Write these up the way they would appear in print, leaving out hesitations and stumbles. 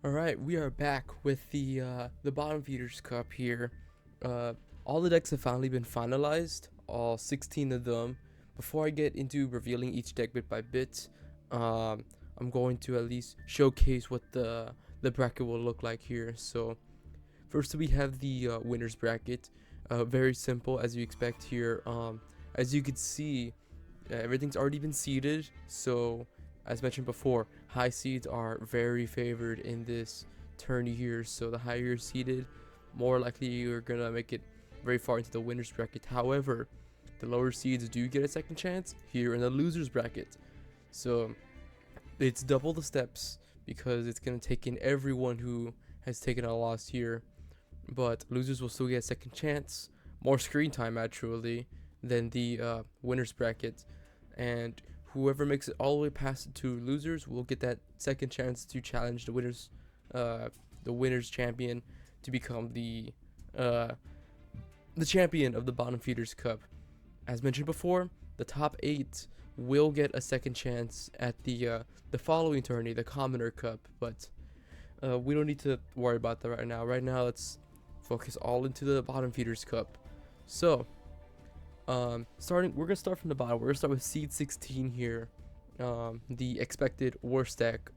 All right, we are back with the bottom feeders cup here. Uh, all the decks have finally been finalized, all 16 of them. Before I get into revealing each deck bit by bit, um, I'm going to at least showcase what the bracket will look like here. So first we have the winners bracket. Very simple as you expect here. As you can see, everything's already been seeded, so as mentioned before, high seeds are very favored in this tourney here. So the higher you're seeded, more likely you're gonna make it very far into the winners bracket. However, the lower seeds do get a second chance here in the losers bracket. So it's double the steps because it's gonna take in everyone who has taken a loss here. But losers will still get a second chance, more screen time actually than the winners bracket, and whoever makes it all the way past to losers will get that second chance to challenge uh, the winners champion to become uh, the champion of the bottom feeders cup. As mentioned before, the top 8 will get a second chance at the following tourney, the commoner cup, but we don't need to worry about that right now. Right now, let's focus all into the bottom feeders cup. So we're gonna start from the bottom. We're gonna start with seed 16 here, the expected worst deck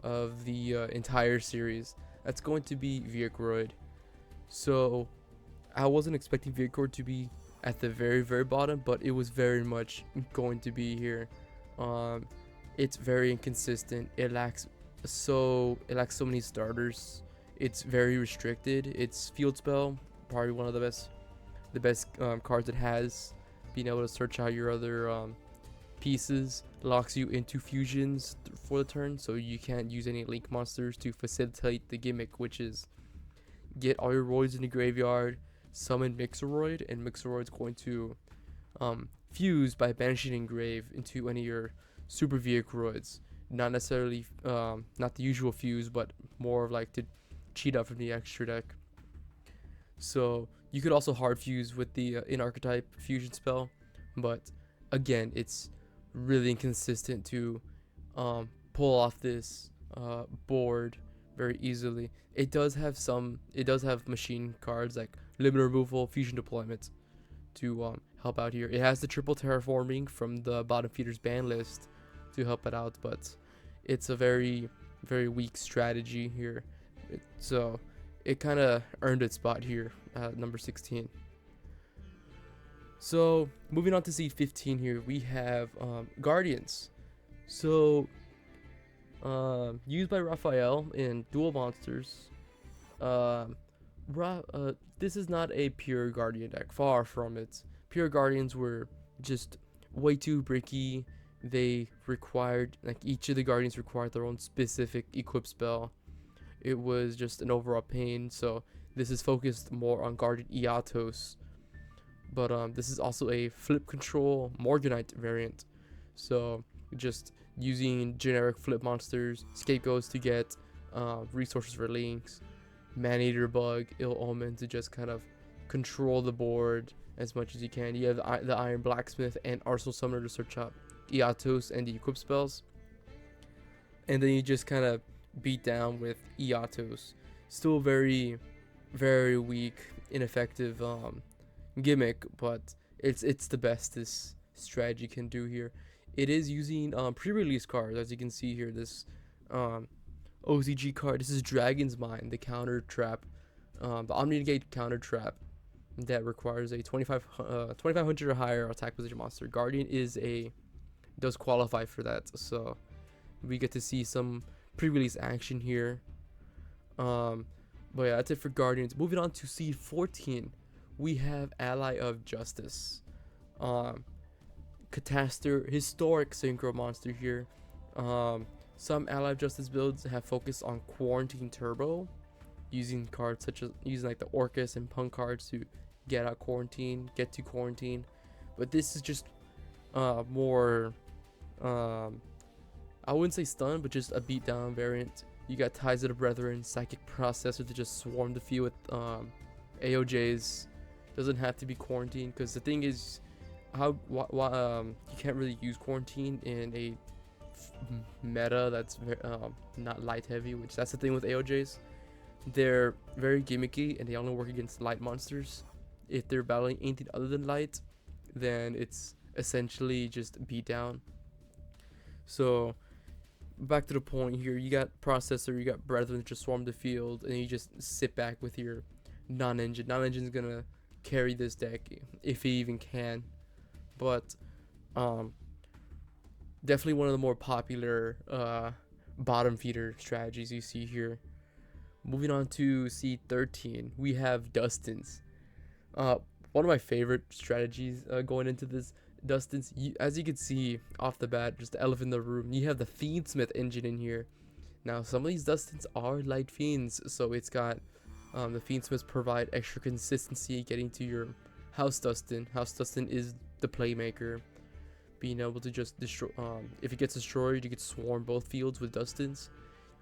of the entire series. That's going to be Vierkroyd. So I wasn't expecting Vierkroyd to be at the very bottom, but it was very much going to be here. Um, it's very inconsistent. It lacks so many starters. It's very restricted. Its field spell, probably one of the best cards it has. Being able to search out your other pieces locks you into fusions for the turn, so you can't use any link monsters to facilitate the gimmick, which is get all your roids in the graveyard, summon Mixeroid, and Mixeroid's going to fuse by banishing engrave into any of your super Vehicroids. Not necessarily not the usual fuse, but more of like to cheat out from the extra deck. So you could also hard fuse with the in archetype fusion spell, but again, it's really inconsistent to pull off this board very easily. It does have machine cards like limit removal, fusion deployment to help out here. It has the triple terraforming from the bottom feeders ban list to help it out, but it's a very weak strategy here. So it kind of earned its spot here at number 16. So moving on to seed 15 here, we have Guardians. So used by Raphael in Duel Monsters. Um, this is not a pure Guardian deck, far from it. Pure Guardians were just way too bricky. They required, like, each of the Guardians required their own specific equip spell. It was just an overall pain, so this is focused more on Guardian Eatos. But this is also a flip control Morganite variant. So just using generic flip monsters, scapegoats to get resources for links, Maneater Bug, Ill Omen to just kind of control the board as much as you can. You have the Iron Blacksmith and Arsenal Summoner to search up Eatos and the equip spells. And then you just kind of beat down with Eatos. Still very weak, ineffective gimmick, but it's the best this strategy can do here. It is using pre-release cards, as you can see here. This OCG card. This is Dragon's Mind, the counter trap, the Omni Negate counter trap that requires a 2500 or higher attack position monster. Guardian does qualify for that, so we get to see some pre-release action here. But yeah, that's it for Guardians. Moving on to seed 14, we have Ally of Justice. Historic synchro monster here. Some Ally of Justice builds have focused on Quarantine Turbo, using cards such as using like the Orcus and Punk cards to get to quarantine. But this is just more I wouldn't say stun, but just a beatdown variant. You got Ties of the Brethren, Psychic Processor to just swarm the field with AOJs. Doesn't have to be quarantine, because the thing is, you can't really use quarantine in a meta that's not light heavy, which that's the thing with AOJs. They're very gimmicky and they only work against light monsters. If they're battling anything other than light, then it's essentially just beat down. So back to the point here, you got processor, you got brethren that just swarm the field, and you just sit back with your non-engine. Non-engine's gonna carry this deck if he even can, but definitely one of the more popular bottom feeder strategies you see here. Moving on to C13, we have Dustins. One of my favorite strategies going into this Dustins, as you can see off the bat, just the elephant in the room, you have the Fiendsmith engine in here. Now, some of these Dustins are light fiends, so it's got the Fiendsmiths provide extra consistency getting to your House Dustin. House Dustin is the playmaker, being able to just destroy. If it gets destroyed, you could swarm both fields with Dustins.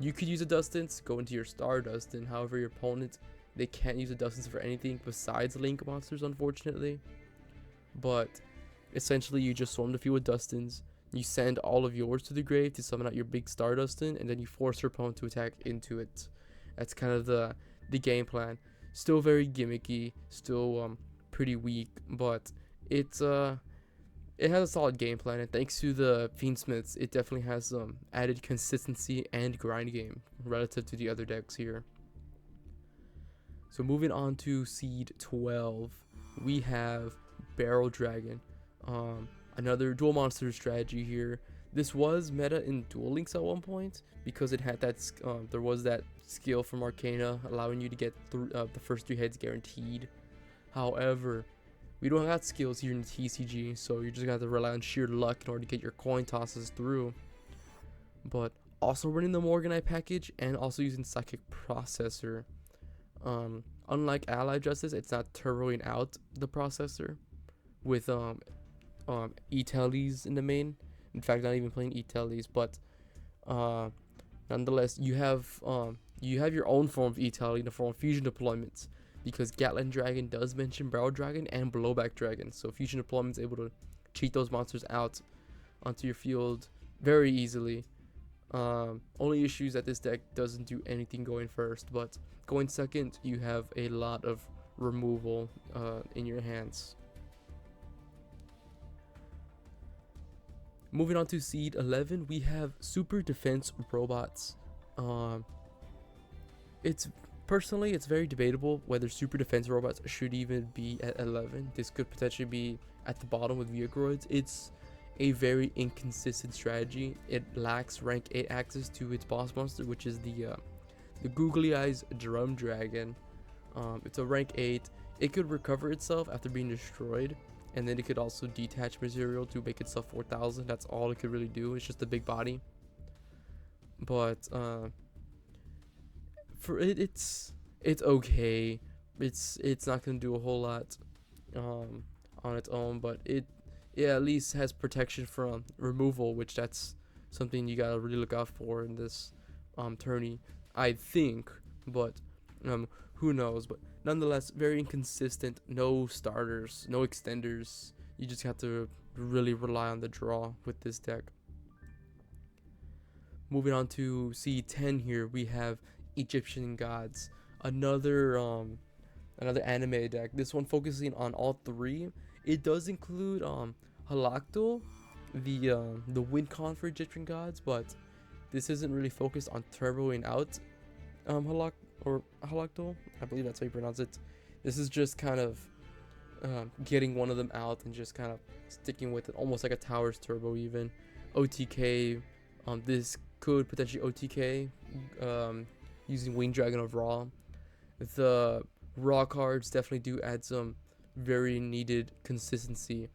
You could use a Dustins, go into your Star Dustin. However, your opponent, they can't use a Dustins for anything besides Link monsters, unfortunately. But essentially, you just swarm the field with Dustins. You send all of yours to the grave to summon out your big Star Dustin, and then you force your opponent to attack into it. That's kind of the game plan. Still very gimmicky, still pretty weak, but it's it has a solid game plan, and thanks to the Fiendsmiths, it definitely has some added consistency and grind game relative to the other decks here. So moving on to Seed 12, we have Barrel Dragon, another dual monster strategy here. This was meta in Duel Links at one point because it had that there was that skill from Arcana allowing you to get the first 3 heads guaranteed. However, we don't have skills here in the TCG, so you're just gonna have to rely on sheer luck in order to get your coin tosses through. But also running the Morganite package and also using Psychic Processor. Unlike Ally Justice, it's not turboing out the processor with E-Tellies in the main. In fact, not even playing E-Tellies, but nonetheless, you have your own form of E-Telly in the form of fusion deployments, because Gatling Dragon does mention Barrel Dragon and Blowback Dragon, so fusion deployment's able to cheat those monsters out onto your field very easily. Only issue is that this deck doesn't do anything going first, but going second, you have a lot of removal in your hands. Moving on to Seed 11, we have Super Defense Robots. It's very debatable whether Super Defense Robots should even be at 11. This could potentially be at the bottom with Vehigroids. It's a very inconsistent strategy. It lacks rank 8 access to its boss monster, which is the Googly Eyes Drum Dragon. It's a rank 8. It could recover itself after being destroyed, and then it could also detach material to make itself 4,000. That's all it could really do. It's just a big body. But for it's okay. It's not gonna do a whole lot on its own, but it at least has protection from removal, which that's something you gotta really look out for in this tourney, I think. But who knows? But nonetheless, very inconsistent. No starters, no extenders. You just have to really rely on the draw with this deck. Moving on to C10 here, we have Egyptian Gods, another anime deck. This one focusing on all 3. It does include Halakdol, the win con for Egyptian Gods, but this isn't really focused on turboing out Halakdol. I believe that's how you pronounce it. This is just kind of getting one of them out and just kind of sticking with it, almost like a Towers turbo even. OTK, this could potentially OTK using Wing Dragon of Ra. The Raw cards definitely do add some very needed consistency.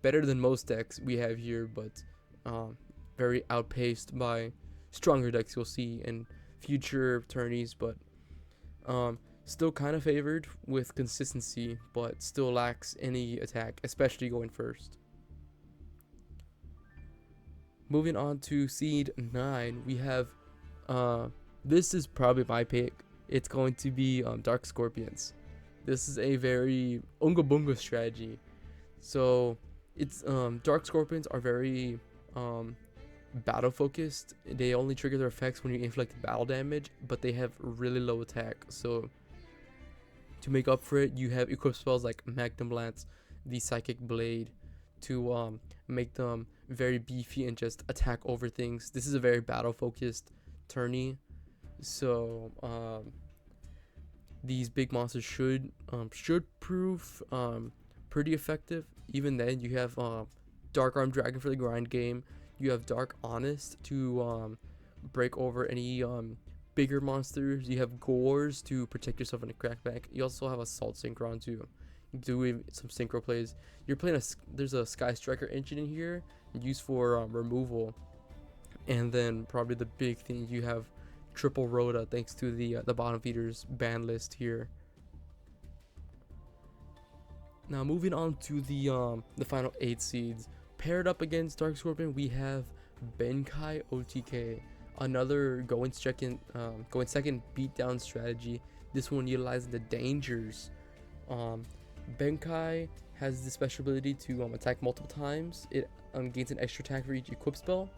Better than most decks we have here, but very outpaced by stronger decks you'll see in future tourneys, but still kind of favored with consistency, but still lacks any attack, especially going first. Moving on to Seed 9, we have this is probably my pick. It's going to be Dark Scorpions. This is a very Unga Bunga strategy. So it's Dark Scorpions are very battle focused. They only trigger their effects when you inflict battle damage, but they have really low attack. So to make up for it, you have equipped spells like Magnum Lance, the Psychic Blade, to make them very beefy and just attack over things. This is a very battle focused tourney, so these big monsters should prove pretty effective. Even then, you have Dark Arm Dragon for the grind game. You have Dark Honest to break over any bigger monsters. You have Gores to protect yourself in a crackback. You also have Assault Synchron to do some synchro plays. You're playing there's a Sky Striker engine in here used for removal, and then probably the big thing, you have Triple Rhoda thanks to the bottom feeders ban list here. Now moving on to the final 8 seeds. Paired up against Dark Scorpion, we have Benkai OTK, another going second beatdown strategy. This one utilizing the dangers. Benkai has the special ability to attack multiple times. It gains an extra attack for each equip spell.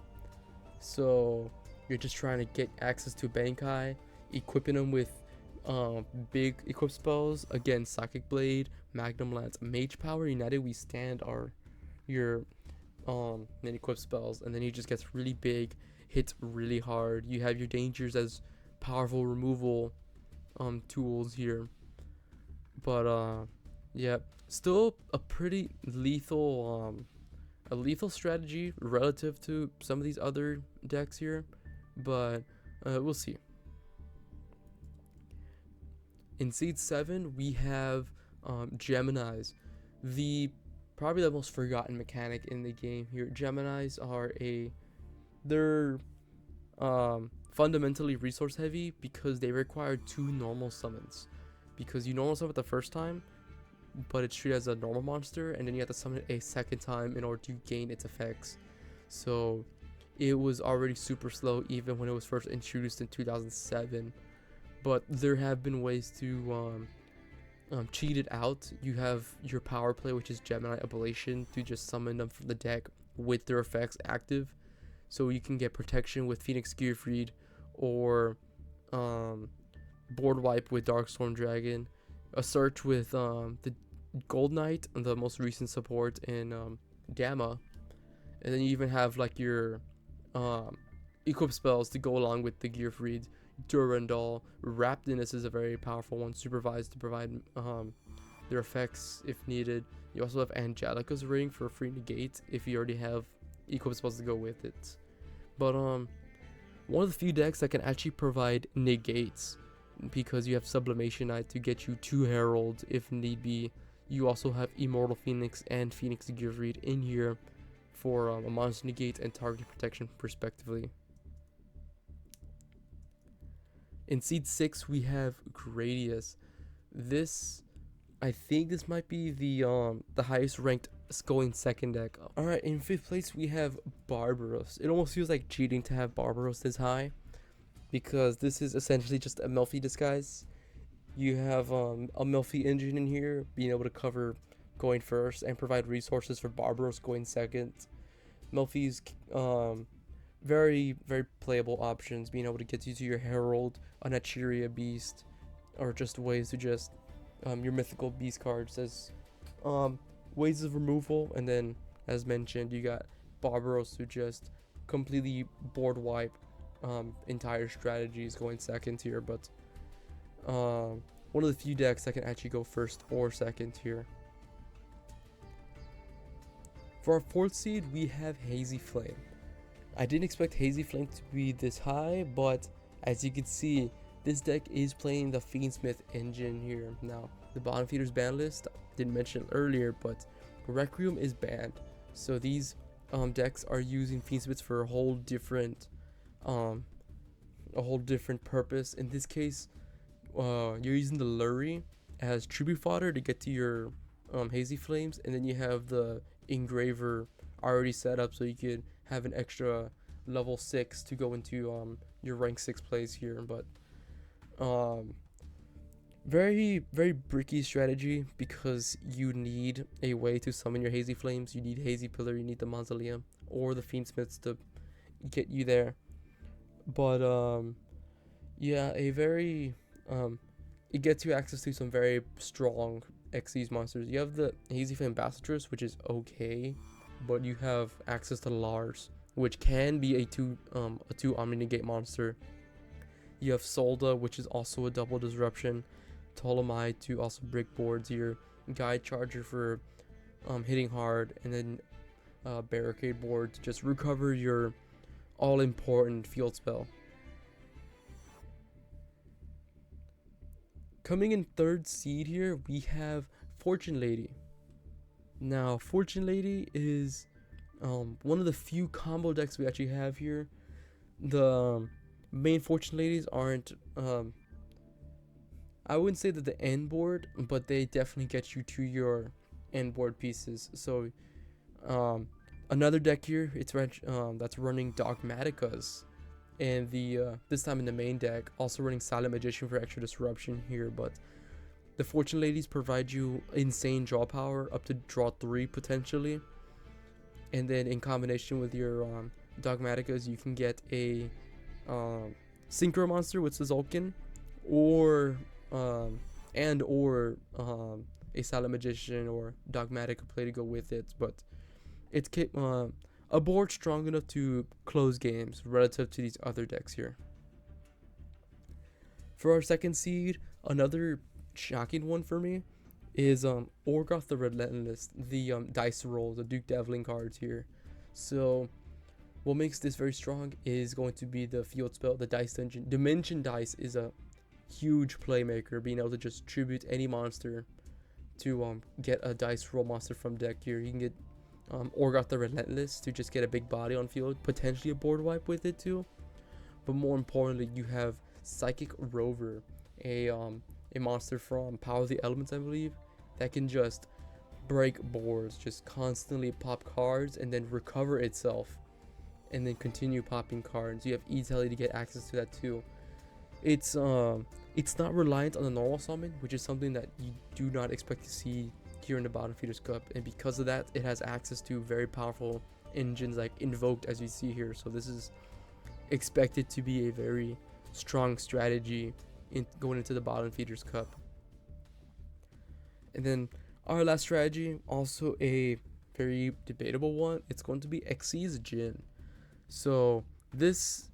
So you're just trying to get access to Benkai, equipping them with big equip spells. Again, Psychic Blade, Magnum Lance, Mage Power, United We Stand are your main equip spells, and then he just gets really big, hits really hard. You have your dangers as powerful removal tools here, but yeah, still a pretty lethal strategy relative to some of these other decks here, but we'll see. In seed 7, we have Geminis, probably the most forgotten mechanic in the game here. Geminis are they're fundamentally resource heavy because they require 2 normal summons. Because you normal summon it the first time, but it's treated as a normal monster, and then you have to summon it a second time in order to gain its effects. So it was already super slow even when it was first introduced in 2007. But there have been ways to cheat it out. You have your power play, which is Gemini Ablation, to just summon them from the deck with their effects active, so you can get protection with Phoenix Gearfried, or board wipe with Darkstorm Dragon, a search with the Gold Knight, the most recent support in Gamma, and then you even have like your equip spells to go along with the Gearfried. Durandal, Raptinus is a very powerful one, supervised to provide their effects if needed. You also have Angelica's Ring for a free negate if you already have equip spells to go with it. But one of the few decks that can actually provide negates, because you have Sublimation Knight to get you 2 Herald if need be. You also have Immortal Phoenix and Phoenix Gearfried in here for a monster negate and target protection respectively. In seed 6, we have Gradius. I think this might be the highest ranked going second deck. Alright, in 5th place we have Barbaros. It almost feels like cheating to have Barbaros this high, because this is essentially just a Melfi disguise. You have a Melfi engine in here, being able to cover going first and provide resources for Barbaros going second. Melfi's very, very playable options, being able to get you to your Herald, an Acheria Beast, or just ways to just your mythical beast cards as ways of removal. And then, as mentioned, you got Barbaros to just completely board wipe entire strategies going second here. But one of the few decks that can actually go first or second here. For our 4th seed, we have Hazy Flame. I didn't expect Hazy Flame to be this high, but as you can see, this deck is playing the Fiendsmith engine here. Now, the bottom feeders ban list, didn't mention it earlier, but Requiem is banned. So these decks are using Fiendsmiths for a whole different purpose. In this case, you're using the Lurie as tribute fodder to get to your Hazy Flames, and then you have the Engraver already set up so you could have an extra level 6 to go into your rank 6 plays here. But very, very bricky strategy, because you need a way to summon your Hazy Flames. You need Hazy Pillar, you need the Mausoleum or the Fiendsmiths to get you there. But yeah, a very it gets you access to some very strong Xyz monsters. You have the Hazy Flame Ambassadress, which is okay, but you have access to Lars, which can be a two Omni Negate monster. You have Solda, which is also a double disruption. Ptolemy to also brick boards. Your Guide Charger for hitting hard, and then Barricade board to just recover your all important field spell. Coming in third seed here, we have Fortune Lady. Now, Fortune Lady is one of the few combo decks we actually have here. The main Fortune Ladies aren't, I wouldn't say that the end board, but they definitely get you to your end board pieces. So, another deck here, that's running Dogmaticas, and this time in the main deck, also running Silent Magician for extra disruption here. But the Fortune Ladies provide you insane draw power, up to draw 3 potentially, and then in combination with your Dogmaticas, you can get a Synchro monster with Sazulkin, or a Silent Magician or Dogmatica play to go with it. But it's a board strong enough to close games relative to these other decks here. For our second seed, another shocking one for me is Orgoth the Relentless, the dice roll, the Duke Devlin cards here. So what makes this very strong is going to be the field spell, the Dice Dungeon. Dimension Dice is a huge playmaker, being able to just tribute any monster to get a dice roll monster from deck here. You can get Orgoth the Relentless to just get a big body on field, potentially a board wipe with it too. But more importantly, you have Psychic Rover, a monster from Power of the Elements, I believe, that can just break boards, just constantly pop cards and then recover itself, and then continue popping cards. You have E-Telly to get access to that too. It's not reliant on the normal summon, which is something that you do not expect to see here in the Bottom Feeders Cup, and because of that, it has access to very powerful engines like Invoked, as you see here. So this is expected to be a very strong strategy going into the Bottom Feeders Cup. And then our last strategy, also a very debatable one, it's going to be Xyz Jin. So this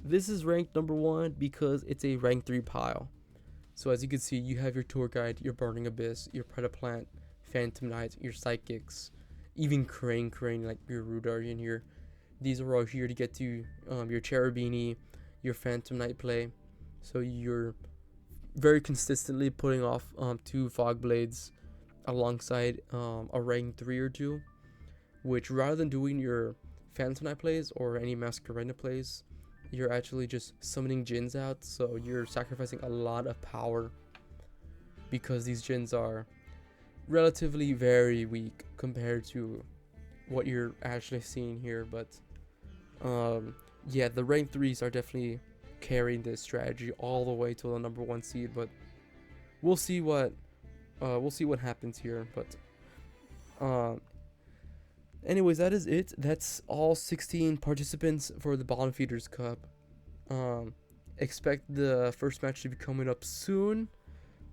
is ranked number 1 because it's a rank 3 pile. So as you can see, you have your Tour Guide, your Burning Abyss, your Predaplant, Phantom Knight, your Psychics, even Crane, like your Rudarian here. These are all here to get to your Cherubini, your Phantom Knight play. So you're very consistently putting off 2 Fog Blades alongside a rank 3 or 2, which rather than doing your Phantom Knight plays or any Masquerena plays, you're actually just summoning Jins out. So you're sacrificing a lot of power because these Jins are relatively very weak compared to what you're actually seeing here. But yeah, the rank 3s are definitely carrying this strategy all the way to the number 1 seed. But we'll see what happens here. But anyways, that is it. That's all 16 participants for the Bottom Feeders Cup. Expect the first match to be coming up soon.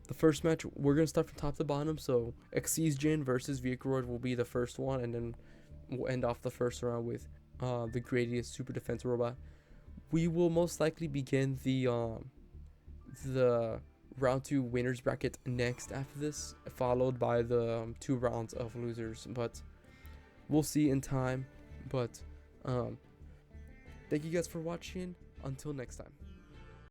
The first match, we're going to start from top to bottom. So Xyz Jin versus Vikoroid will be the first one, and then we'll end off the first round with the Gradius Super Defense Robot. We will most likely begin the round 2 winners bracket next after this, followed by the 2 rounds of losers. But we'll see in time. But thank you guys for watching. Until next time.